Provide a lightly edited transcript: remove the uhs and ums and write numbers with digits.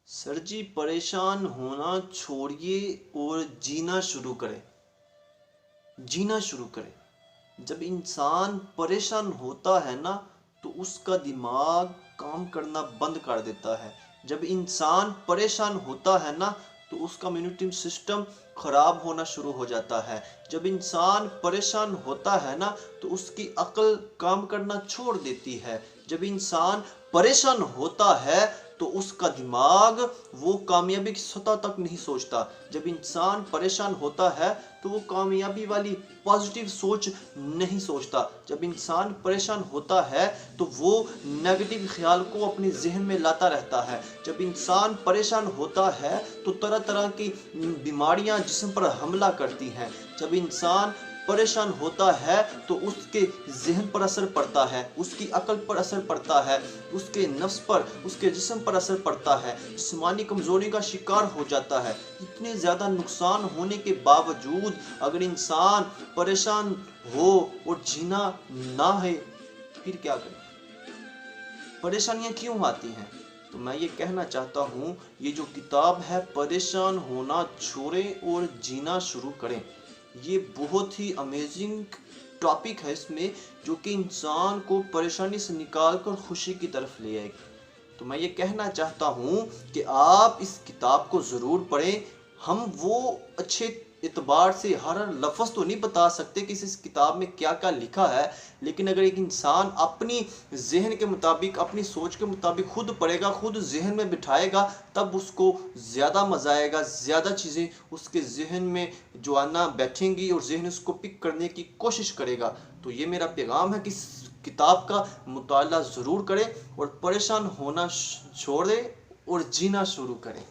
Sir जी, परेशान होना छोड़िए और जीना शुरू करें। जीना शुरू करें। जब इंसान परेशान होता है ना, तो उसका दिमाग काम करना बंद कर देता है। जब इंसान परेशान होता है ना, तो उसका इम्यूनिटी सिस्टम खराब होना शुरू हो जाता है। जब इंसान परेशान होता है ना, तो उसकी अक्ल काम करना छोड़ देती है। जब इंसान परेशान होता है तो उसका दिमाग वो कामयाबी की सतह तक नहीं सोचता। जब इंसान परेशान होता है तो वो कामयाबी वाली पॉजिटिव सोच नहीं सोचता। जब इंसान परेशान होता है तो वो नेगेटिव ख्याल को अपने जहन में लाता रहता है। जब इंसान परेशान होता है तो तरह तरह की बीमारियां जिस्म पर हमला करती हैं। जब इंसान परेशान होता है तो उसके जहन पर असर पड़ता है, उसकी अक्ल पर असर पड़ता है, उसके नफ्स पर, उसके जिस्म पर असर पड़ता है, जिस्मानी कमजोरी का शिकार हो जाता है। इतने ज़्यादा नुकसान होने के बावजूद अगर इंसान परेशान हो और जीना ना है, फिर क्या करे? परेशानियां क्यों आती हैं? तो मैं ये कहना चाहता हूँ, ये जो किताब है परेशान होना छोड़ें और जीना शुरू करें, ये बहुत ही अमेजिंग टॉपिक है इसमें, जो कि इंसान को परेशानी से निकाल कर खुशी की तरफ ले आएगी। तो मैं ये कहना चाहता हूँ कि आप इस किताब को ज़रूर पढ़ें। हम वो अच्छे एतबार से हर लफ्ज़ तो नहीं बता सकते कि इस किताब में क्या क्या लिखा है, लेकिन अगर एक इंसान अपनी जहन के मुताबिक, अपनी सोच के मुताबिक खुद पढ़ेगा, खुद जहन में बिठाएगा, तब उसको ज़्यादा मज़ा आएगा, ज़्यादा चीज़ें उसके जहन में जो आना बैठेंगी और जहन उसको पिक करने की कोशिश करेगा। तो ये मेरा पैगाम है कि किताब का मुताला ज़रूर करें और परेशान होना छोड़ दें और जीना शुरू करें।